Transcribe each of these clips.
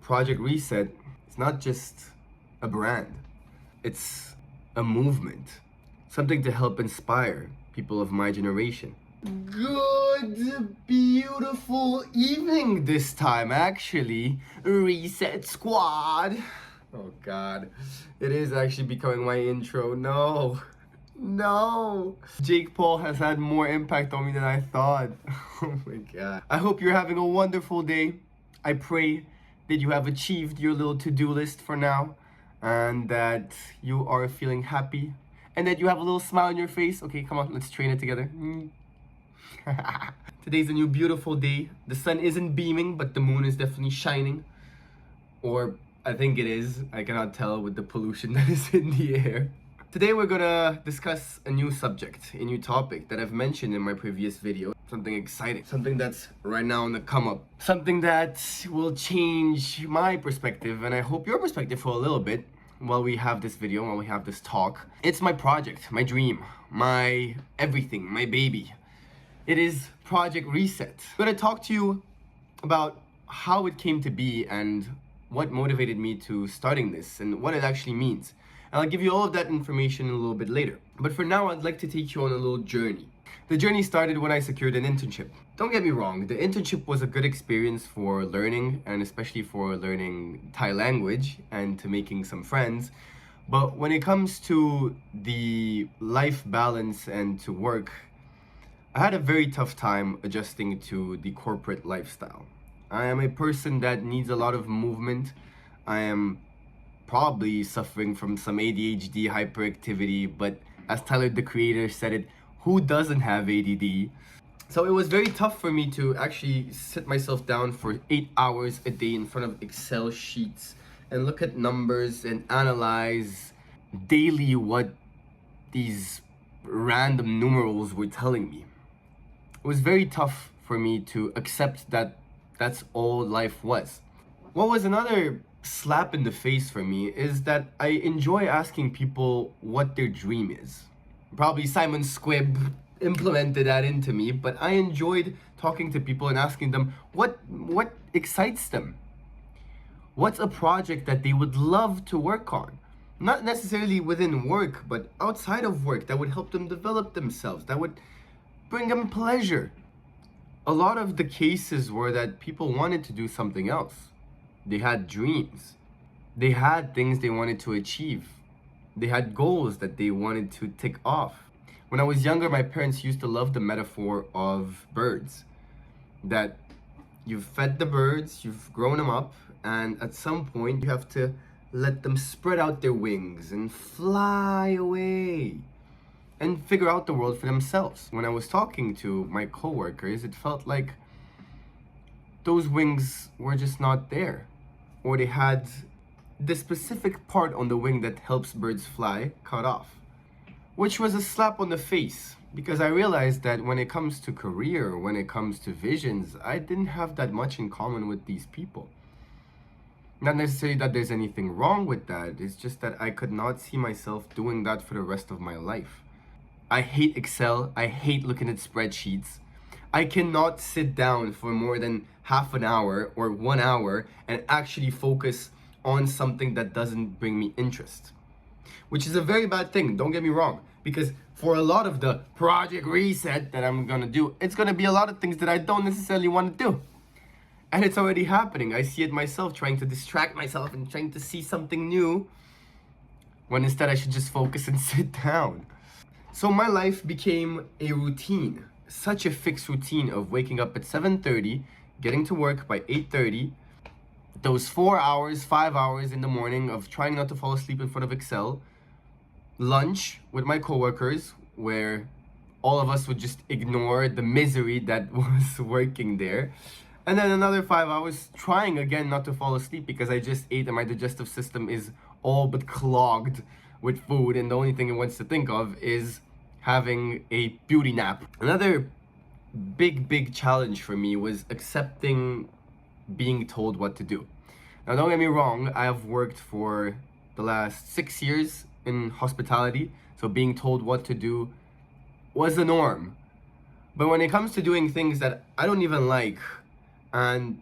Projectreset is not just a brand, it's a movement, something to help inspire people of my generation. Good, beautiful evening this time, actually. Reset Squad. Oh God, it is actually becoming my intro. No. Jake Paul has had more impact on me than I thought. Oh my God. I hope you're having a wonderful day. I pray that you have achieved your little to-do list for now and that you are feeling happy and that you have a little smile on your face. Okay, come on, let's train it together. Today's a new beautiful day. The sun isn't beaming, but the moon is definitely shining. Or I think it is. I cannot tell with the pollution that is in the air. Today we're gonna discuss a new subject, a new topic that I've mentioned in my previous video. Something exciting, something that's right now on the come up, something that will change my perspective and I hope your perspective for a little bit while we have this video, while we have this talk. It's my project, my dream, my everything, my baby. It is Projectreset. I'm gonna talk to you about how it came to be and what motivated me to starting this and what it actually means. And I'll give you all of that information a little bit later. But for now, I'd like to take you on a little journey. The journey started when I secured an internship. Don't get me wrong, the internship was a good experience for learning and especially for learning Thai language and to making some friends. But when it comes to the life balance and to work, I had a very tough time adjusting to the corporate lifestyle. I am a person that needs a lot of movement. I am probably suffering from some ADHD hyperactivity, but as Tyler the Creator said it, who doesn't have ADD? So it was very tough for me to actually sit myself down for 8 hours a day in front of Excel sheets and look at numbers and analyze daily what these random numerals were telling me. It was very tough for me to accept that that's all life was. What was another slap in the face for me is that I enjoy asking people what their dream is. Probably Simon Squibb implemented that into me, but I enjoyed talking to people and asking them what excites them. What's a project that they would love to work on? Not necessarily within work, but outside of work that would help them develop themselves, that would bring them pleasure. A lot of the cases were that people wanted to do something else. They had dreams. They had things they wanted to achieve. They had goals that they wanted to tick off. When I was younger, my parents used to love the metaphor of birds. That you've fed the birds, you've grown them up, and at some point you have to let them spread out their wings and fly away and figure out the world for themselves. When I was talking to my coworkers, it felt like those wings were just not there. Or they had the specific part on the wing that helps birds fly cut off. Which was a slap on the face, because I realized that when it comes to career, when it comes to visions, I didn't have that much in common with these people. Not necessarily that there's anything wrong with that, it's just that I could not see myself doing that for the rest of my life. I hate Excel, I hate looking at spreadsheets. I cannot sit down for more than half an hour or 1 hour and actually focus on something that doesn't bring me interest. Which is a very bad thing, don't get me wrong. Because for a lot of the Projectreset that I'm gonna do, it's gonna be a lot of things that I don't necessarily want to do. And it's already happening. I see it myself, trying to distract myself and trying to see something new, when instead I should just focus and sit down. So my life became a routine, such a fixed routine of waking up at 7:30, getting to work by 8:30, those 4 hours, 5 hours in the morning of trying not to fall asleep in front of Excel, lunch with my coworkers, where all of us would just ignore the misery that was working there, and then another 5 hours trying again not to fall asleep because I just ate and my digestive system is all but clogged with food and the only thing it wants to think of is having a beauty nap. Another big challenge for me was accepting being told what to do. Now don't get me wrong, I have worked for the last 6 years in hospitality, so being told what to do was the norm. But when it comes to doing things that I don't even like and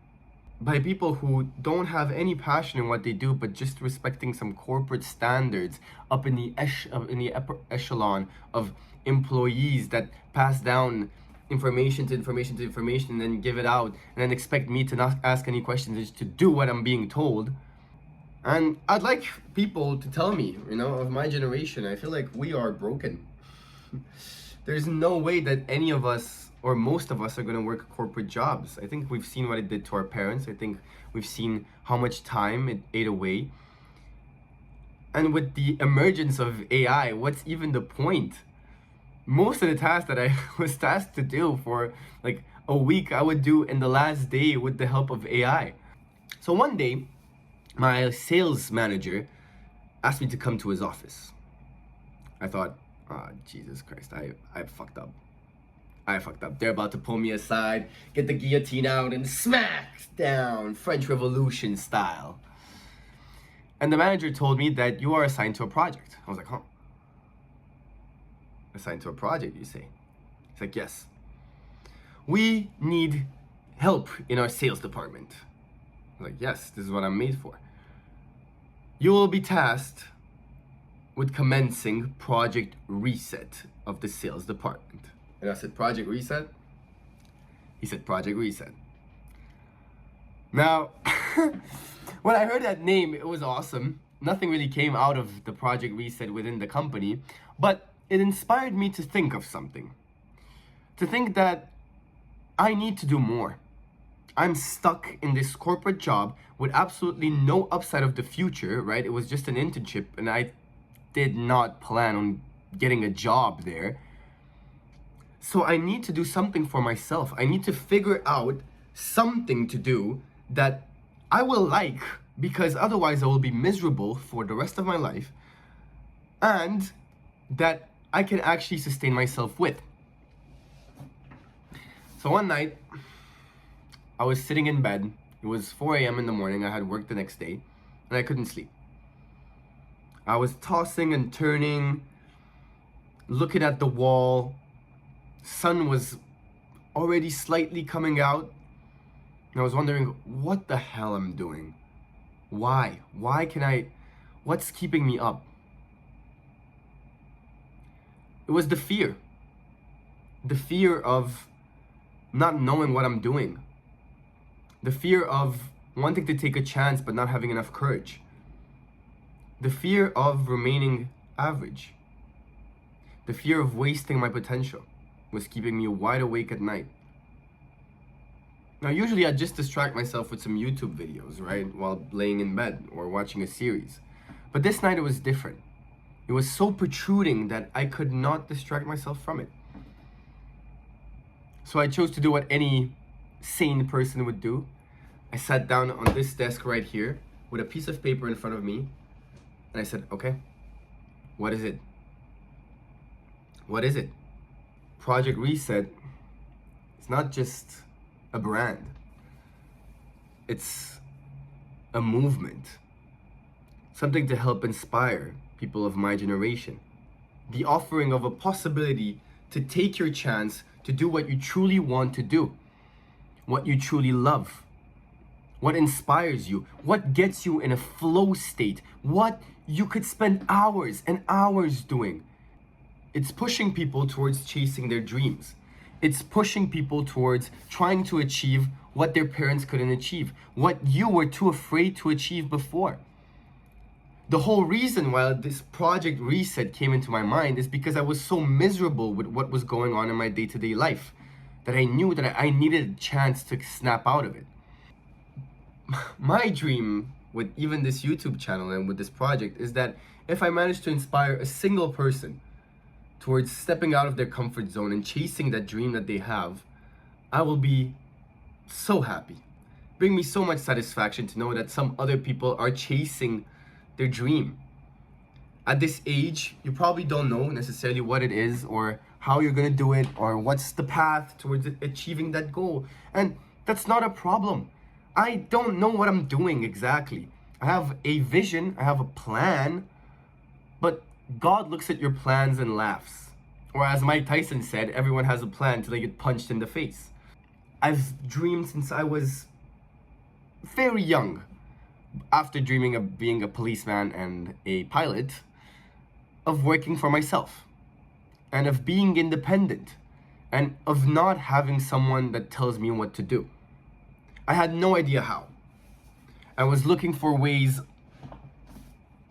by people who don't have any passion in what they do, but just respecting some corporate standards up in the upper echelon of employees that pass down information to information to information and then give it out and then expect me to not ask any questions, just to do what I'm being told. And I'd like people to tell me, of my generation, I feel like we are broken. There's no way that any of us or most of us are going to work corporate jobs. I think we've seen what it did to our parents. I think we've seen how much time it ate away. And with the emergence of AI, what's even the point? Most of the tasks that I was tasked to do for like a week, I would do in the last day with the help of AI. So one day, my sales manager asked me to come to his office. I thought, oh, Jesus Christ, I fucked up. I fucked up. They're about to pull me aside, get the guillotine out, and smack down, French Revolution style. And the manager told me that you are assigned to a project. I was like, huh? Assigned to a project, you say? He's like, yes. We need help in our sales department. I was like, yes, this is what I'm made for. You will be tasked with commencing Project Reset of the sales department. And I said, Project Reset? He said, Project Reset. Now, when I heard that name, it was awesome. Nothing really came out of the Project Reset within the company, but it inspired me to think of something. To think that I need to do more. I'm stuck in this corporate job with absolutely no upside of the future, right? It was just an internship and I did not plan on getting a job there. So I need to do something for myself. I need to figure out something to do that I will like, because otherwise I will be miserable for the rest of my life, and that I can actually sustain myself with. So one night, I was sitting in bed. It was 4 a.m. in the morning. I had work the next day, and I couldn't sleep. I was tossing and turning, looking at the wall. Sun was already slightly coming out. And I was wondering what the hell I'm doing. Why? What's keeping me up? It was the fear. The fear of not knowing what I'm doing. The fear of wanting to take a chance but not having enough courage. The fear of remaining average. The fear of wasting my potential was keeping me wide awake at night. Now, usually I just distract myself with some YouTube videos, right? While laying in bed or watching a series. But this night it was different. It was so protruding that I could not distract myself from it. So I chose to do what any sane person would do. I sat down on this desk right here with a piece of paper in front of me. And I said, okay, what is it? What is it? Project Reset is not just a brand. It's a movement. Something to help inspire people of my generation. The offering of a possibility to take your chance to do what you truly want to do. What you truly love. What inspires you. What gets you in a flow state. What you could spend hours and hours doing. It's pushing people towards chasing their dreams. It's pushing people towards trying to achieve what their parents couldn't achieve, what you were too afraid to achieve before. The whole reason why this Project Reset came into my mind is because I was so miserable with what was going on in my day-to-day life that I knew that I needed a chance to snap out of it. My dream with even this YouTube channel and with this project is that if I manage to inspire a single person towards stepping out of their comfort zone and chasing that dream that they have, I will be so happy. Bring me so much satisfaction to know that some other people are chasing their dream. At this age, you probably don't know necessarily what it is or how you're gonna do it or what's the path towards achieving that goal. And that's not a problem. I don't know what I'm doing exactly. I have a vision, I have a plan, but God looks at your plans and laughs. Or as Mike Tyson said, everyone has a plan till they get punched in the face. I've dreamed since I was very young, after dreaming of being a policeman and a pilot, of working for myself and of being independent and of not having someone that tells me what to do. I had no idea how. I was looking for ways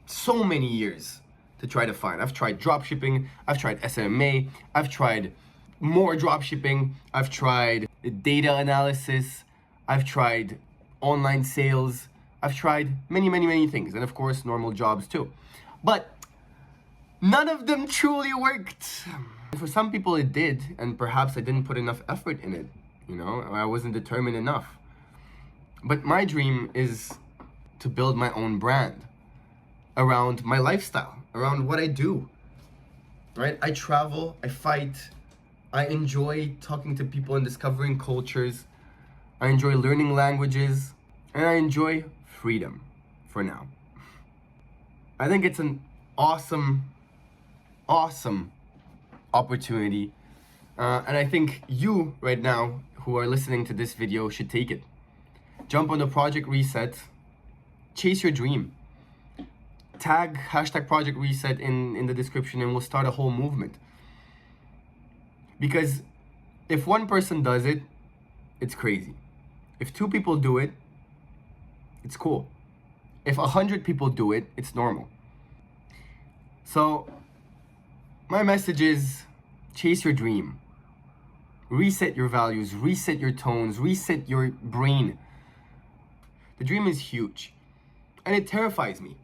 so many years to try to find. I've tried dropshipping, I've tried SMA, I've tried more dropshipping, I've tried data analysis, I've tried online sales, I've tried many things, and of course normal jobs too. But none of them truly worked. For some people it did, and perhaps I didn't put enough effort in it, I wasn't determined enough. But my dream is to build my own brand around my lifestyle, around what I do, right? I travel, I fight, I enjoy talking to people and discovering cultures. I enjoy learning languages, and I enjoy freedom for now. I think it's an awesome opportunity. And I think you right now who are listening to this video should take it. Jump on the Project Reset, chase your dream. Tag #Project Reset in the description and we'll start a whole movement. Because if one person does it, it's crazy. If 2 people do it, it's cool. If 100 people do it, it's normal. So my message is chase your dream. Reset your values, reset your tones, reset your brain. The dream is huge and it terrifies me.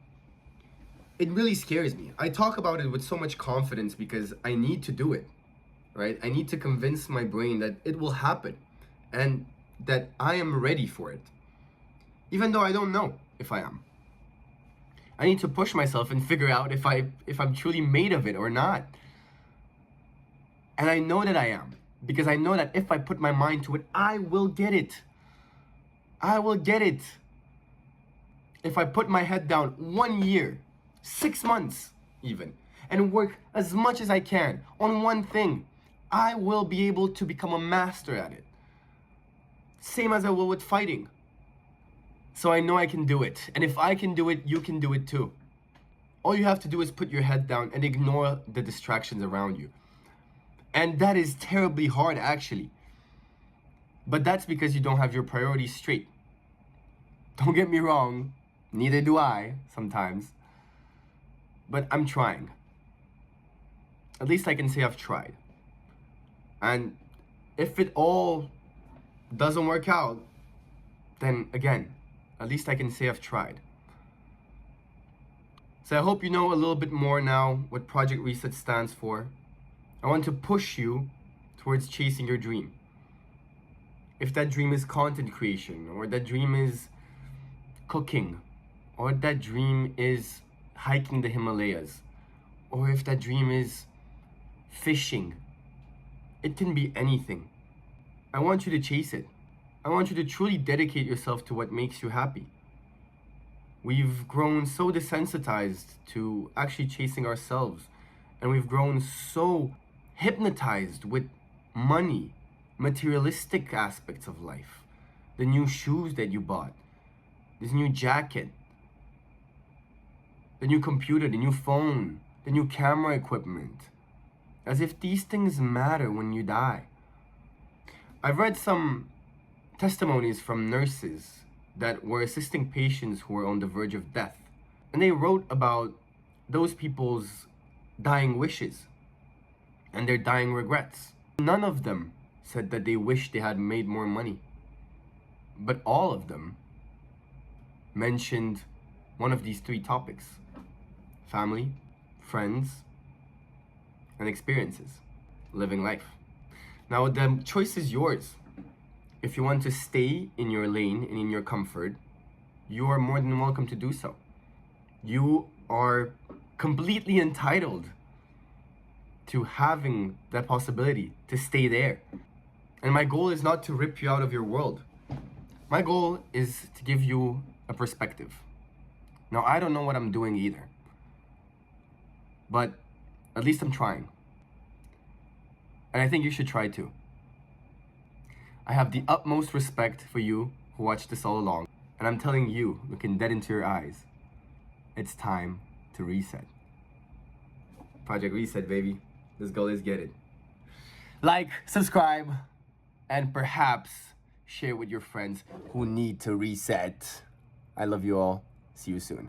It really scares me. I talk about it with so much confidence because I need to do it, right? I need to convince my brain that it will happen and that I am ready for it, even though I don't know if I am. I need to push myself and figure out if I'm truly made of it or not. And I know that I am, because I know that if I put my mind to it, I will get it. I will get it. If I put my head down 1 year, 6 months even, and work as much as I can on one thing, I will be able to become a master at it. Same as I will with fighting. So I know I can do it. And if I can do it, you can do it too. All you have to do is put your head down and ignore the distractions around you. And that is terribly hard, actually. But that's because you don't have your priorities straight. Don't get me wrong, neither do I sometimes. But I'm trying. At least I can say I've tried. And if it all doesn't work out, then again, at least I can say I've tried. So I hope you know a little bit more now what Project Reset stands for. I want to push you towards chasing your dream. If that dream is content creation, or that dream is cooking, or that dream is hiking the Himalayas, or if that dream is fishing, it can be anything. I want you to chase it. I want you to truly dedicate yourself to what makes you happy. We've grown so desensitized to actually chasing ourselves, and we've grown so hypnotized with money, materialistic aspects of life. The new shoes that you bought, this new jacket, the new computer, the new phone, the new camera equipment, as if these things matter when you die. I've read some testimonies from nurses that were assisting patients who were on the verge of death. And they wrote about those people's dying wishes and their dying regrets. None of them said that they wished they had made more money. But all of them mentioned one of these 3 topics: family, friends, and experiences, living life. Now the choice is yours. If you want to stay in your lane and in your comfort, you are more than welcome to do so. You are completely entitled to having that possibility to stay there. And my goal is not to rip you out of your world. My goal is to give you a perspective. Now, I don't know what I'm doing either, but at least I'm trying. And I think you should try too. I have the utmost respect for you who watched this all along. And I'm telling you, looking dead into your eyes, it's time to reset. Project Reset, baby. Let's go, let's get it. Like, subscribe, and perhaps share with your friends who need to reset. I love you all. See you soon.